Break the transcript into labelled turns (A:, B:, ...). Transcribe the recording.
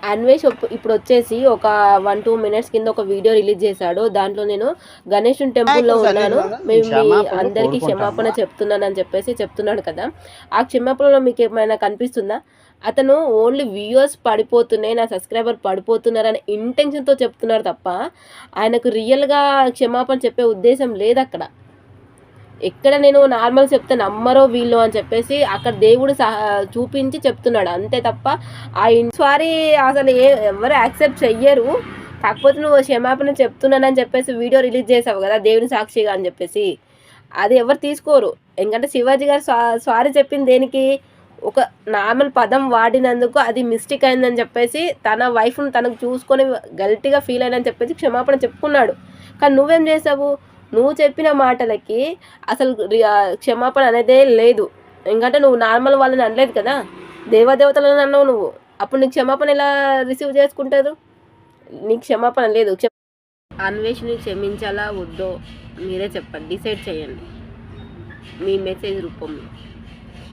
A: అన్వేష్ ఇప్పుడు వచ్చేసి ఒక 1-2 మినిట్స్ కింద ఒక వీడియో రిలీజ్ చేశాడు. దాంట్లో నేను గణేశుని టెంపుల్‌లో ఉన్నాను. మేము మీ
B: క్షమాపణ
A: అందరికీ
B: కోరుకుంటాను.
A: క్షమాపణ చెప్తున్నానని చెప్పేసి చెప్తున్నాడు కదా! ఆ క్షమాపణలో మీకేమైనా కనిపిస్తుందా? అతను ఓన్లీ వ్యూవర్స్ పడిపోతున్నాయి, నా సబ్స్క్రైబర్ పడిపోతున్నారనే ఇంటెన్షన్‌తో చెప్తున్నాడు తప్ప, ఆయనకు రియల్‌గా క్షమాపణ చెప్పే ఉద్దేశ్యం లేదక్కడ. ఎక్కడ నేను నార్మల్ చెప్తే నమ్మరో వీళ్ళు అని చెప్పేసి అక్కడ దేవుడు చూపించి చెప్తున్నాడు అంతే తప్ప సారీ అసలు ఎవరు యాక్సెప్ట్ చెయ్యరు. కాకపోతే నువ్వు క్షమాపణ చెప్తున్నానని చెప్పేసి వీడియో రిలీజ్ చేసావు కదా దేవుని సాక్షిగా అని చెప్పేసి, అది ఎవరు తీసుకోరు. ఎందుకంటే శివాజీ గారు సారీ చెప్పింది దేనికి? ఒక నార్మల్ పదం వాడినందుకు అది మిస్టేక్ అయిందని చెప్పేసి తన వైఫ్ను తనకు చూసుకొని గల్టీగా ఫీల్ అయిందని చెప్పేసి క్షమాపణ చెప్పుకున్నాడు. కానీ నువ్వేం చేసావు? నువ్వు చెప్పిన మాటలకి అసలు క్షమాపణ అనేదే లేదు. ఎందుకంటే నువ్వు నార్మల్ వాళ్ళని అనలేదు కదా, దేవదేవతలను అన్నావు నువ్వు. అప్పుడు నీకు క్షమాపణ ఎలా రిసీవ్ చేసుకుంటారు? నీకు క్షమాపణ లేదు. అన్వేషణని క్షమించాలా వద్దో మీరే చెప్పండి, డిసైడ్ చేయండి మీ మెసేజ్ రూపంలో.